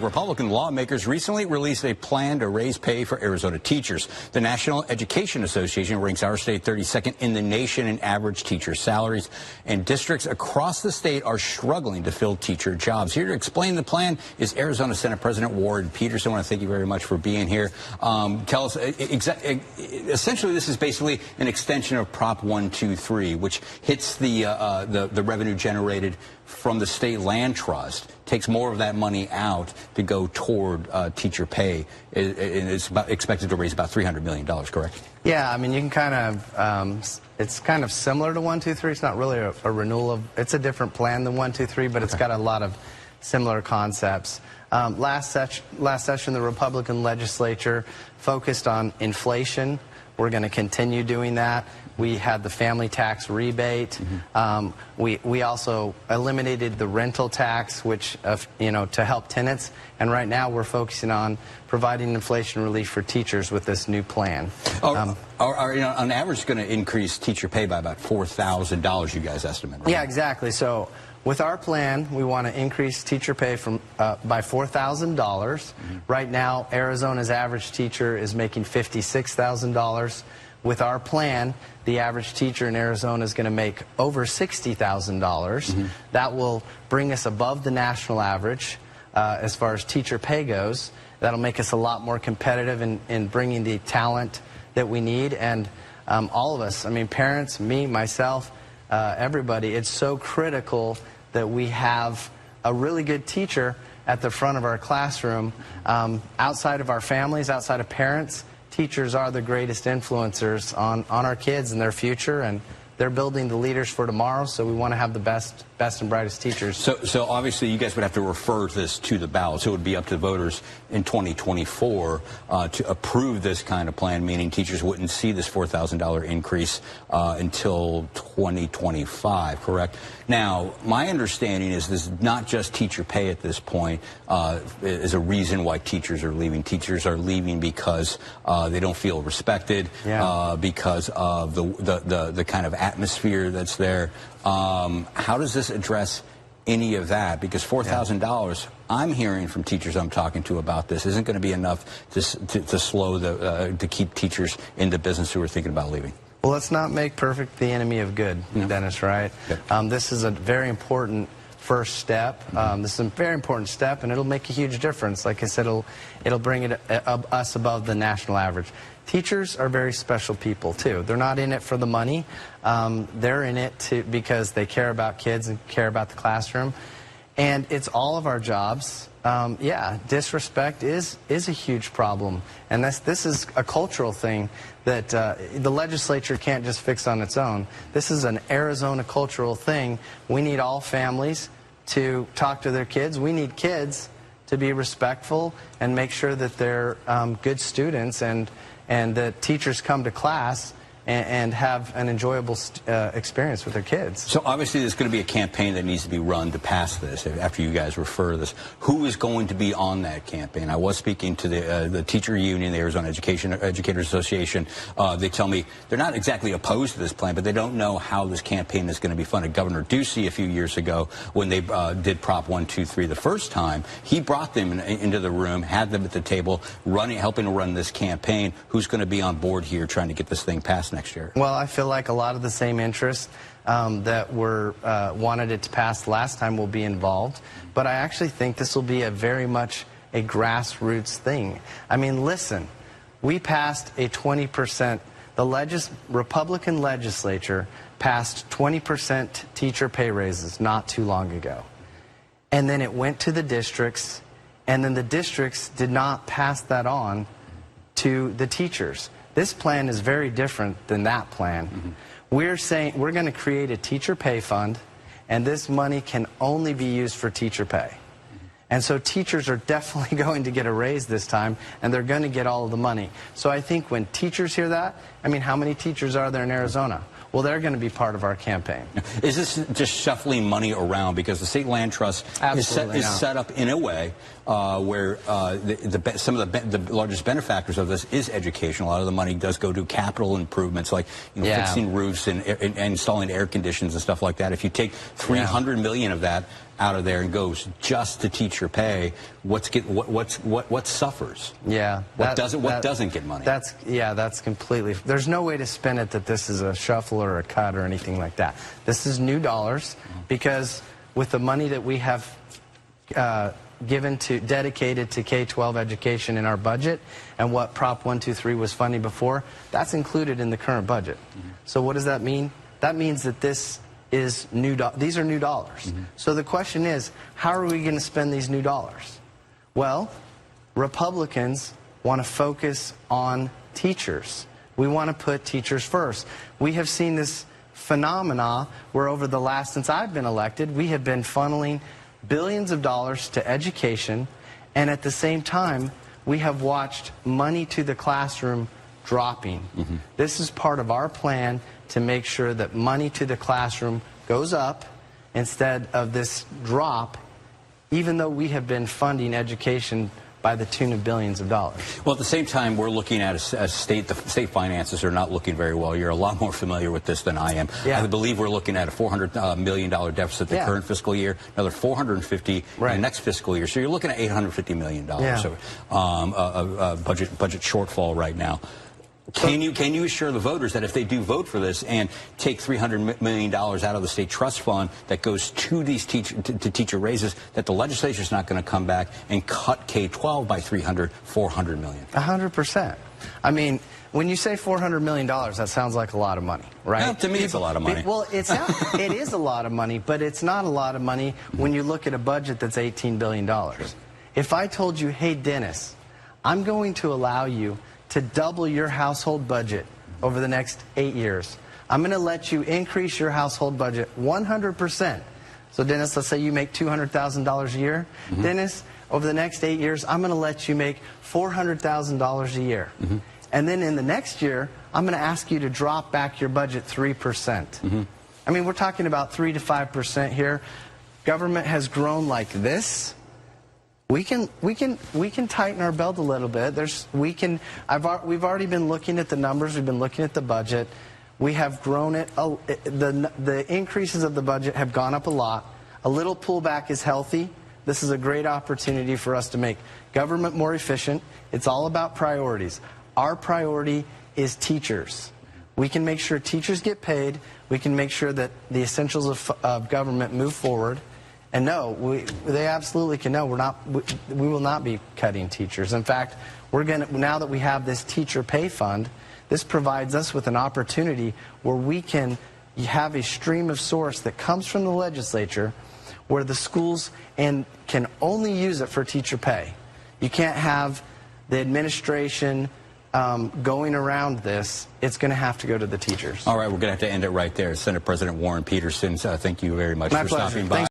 Republican lawmakers recently released a plan to raise pay for Arizona teachers. The National Education Association ranks our state 32nd in the nation in average teacher salaries, and districts across the state are struggling to fill teacher jobs. Here to explain the plan is Arizona Senate President Warren Petersen. I want to thank you very much for being here. Tell us, essentially this is basically an extension of Prop 123, which hits the revenue generated from the state land trust, takes more of that money out to go toward teacher pay, and it's expected to raise about $300 million, correct? Yeah, I mean, you can kind of, it's kind of similar to 123. It's not really a renewal of, it's a different plan than 123, but it's got a lot of similar concepts. Last session, the Republican legislature focused on inflation. We're going to continue doing that. We had the family tax rebate. We also eliminated the rental tax, which to help tenants. And right now we're focusing on providing inflation relief for teachers with this new plan. On average, it's going to increase teacher pay by about $4,000. You guys estimate, right? Yeah, exactly. So with our plan, we want to increase teacher pay from by $4,000. Right now, Arizona's average teacher is making $56,000. With our plan, the average teacher in Arizona is going to make over $60,000. That will bring us above the national average as far as teacher pay goes. That'll make us a lot more competitive in bringing the talent that we need. And all of us, I mean, parents, me, myself, everybody, it's so critical that we have a really good teacher at the front of our classroom. Outside of our families, outside of parents, teachers are the greatest influencers on our kids and their future, and they're building the leaders for tomorrow, so we want to have the best and brightest teachers. So obviously you guys would have to refer this to the ballot, so it would be up to voters in 2024 to approve this kind of plan, meaning teachers wouldn't see this $4,000 increase until 2025, correct? Now, my understanding is this is not just teacher pay at this point is a reason why teachers are leaving. Teachers are leaving because they don't feel respected, because of the kind of atmosphere that's there. How does this address any of that? Because $4,000, I'm hearing from teachers I'm talking to about this, isn't going to be enough to slow to keep teachers in the business who are thinking about leaving. Well, let's not make perfect the enemy of good, Dennis, right? This is a very important first step. This is a very important step, and it'll make a huge difference. Like I said, it'll bring us above the national average. Teachers are very special people, too. They're not in it for the money. They're in it because they care about kids and care about the classroom. And it's all of our jobs. Yeah, disrespect is a huge problem. And this is a cultural thing that the legislature can't just fix on its own. This is an Arizona cultural thing. We need all families to talk to their kids. We need kids to be respectful and make sure that they're good students and that teachers come to class and have an enjoyable experience with their kids. So obviously there's going to be a campaign that needs to be run to pass this after you guys refer this. Who is going to be on that campaign? I was speaking to the teacher union, the Arizona Educators Association. They tell me they're not exactly opposed to this plan, but they don't know how this campaign is going to be funded. Governor Ducey, a few years ago, when they did Prop 123 the first time, he brought them into the room, had them at the table, helping to run this campaign. Who's going to be on board here trying to get this thing passed next year? Well, I feel like a lot of the same interests that wanted it to pass last time will be involved, but I actually think this will be very much a grassroots thing. I mean, listen, we passed a 20%, the Republican legislature passed 20% teacher pay raises not too long ago. And then it went to the districts, and then the districts did not pass that on to the teachers. This plan is very different than that plan. We're saying we're going to create a teacher pay fund, and this money can only be used for teacher pay. And so teachers are definitely going to get a raise this time, and they're going to get all of the money. So I think when teachers hear that, I mean, how many teachers are there in Arizona? Well, they're going to be part of our campaign. Is this just shuffling money around? Because the state land trust is set up in a way where some of the largest benefactors of this is education. A lot of the money does go to capital improvements like fixing roofs and installing air conditions and stuff like that. If you take $300 million of that out of there and goes just to teacher pay, what suffers? Yeah. What doesn't get money? That's completely. There's no way to spin it that this is a shuffle or a cut or anything like that. This is new dollars, because with the money that we have dedicated to K-12 education in our budget, and what Prop 123 was funding before, that's included in the current budget. So what does that mean? That means that this is these are new dollars. So the question is, how are we going to spend these new dollars? Well, Republicans want to focus on teachers. We want to put teachers first. We have seen this phenomena where over the last, since I've been elected, we have been funneling billions of dollars to education, and at the same time, we have watched money to the classroom dropping. This is part of our plan to make sure that money to the classroom goes up instead of this drop, even though we have been funding education by the tune of billions of dollars. Well, at the same time, we're looking at the state finances are not looking very well. You're a lot more familiar with this than I am. Yeah. I believe we're looking at a $400 million deficit the current fiscal year, another $450 in the next fiscal year. So you're looking at $850 million so, budget shortfall right now. Can you assure the voters that if they do vote for this and take $300 million out of the state trust fund that goes to these teacher raises, that the legislature is not going to come back and cut K-12 by $400 million? 100%. I mean, when you say $400 million, that sounds like a lot of money, right? Well, to me, it's a lot of money. Well, it is a lot of money, but it's not a lot of money when you look at a budget that's $18 billion. If I told you, hey, Dennis, I'm going to allow you to double your household budget over the next 8 years. I'm going to let you increase your household budget 100%. So, Dennis, let's say you make $200,000 a year. Dennis, over the next 8 years, I'm going to let you make $400,000 a year. And then in the next year, I'm going to ask you to drop back your budget 3%. I mean, we're talking about 3 to 5% here. Government has grown like this. We can tighten our belt a little bit. We've already been looking at the numbers. We've been looking at the budget. We have grown it. The increases of the budget have gone up a lot. A little pullback is healthy. This is a great opportunity for us to make government more efficient. It's all about priorities. Our priority is teachers. We can make sure teachers get paid. We can make sure that the essentials of government move forward. And no, they absolutely can know we will not be cutting teachers. In fact, now that we have this teacher pay fund, this provides us with an opportunity where we can have a stream of source that comes from the legislature, where the schools can only use it for teacher pay. You can't have the administration going around this. It's going to have to go to the teachers. All right, we're going to have to end it right there. Senate President Warren Petersen, thank you very much for stopping by.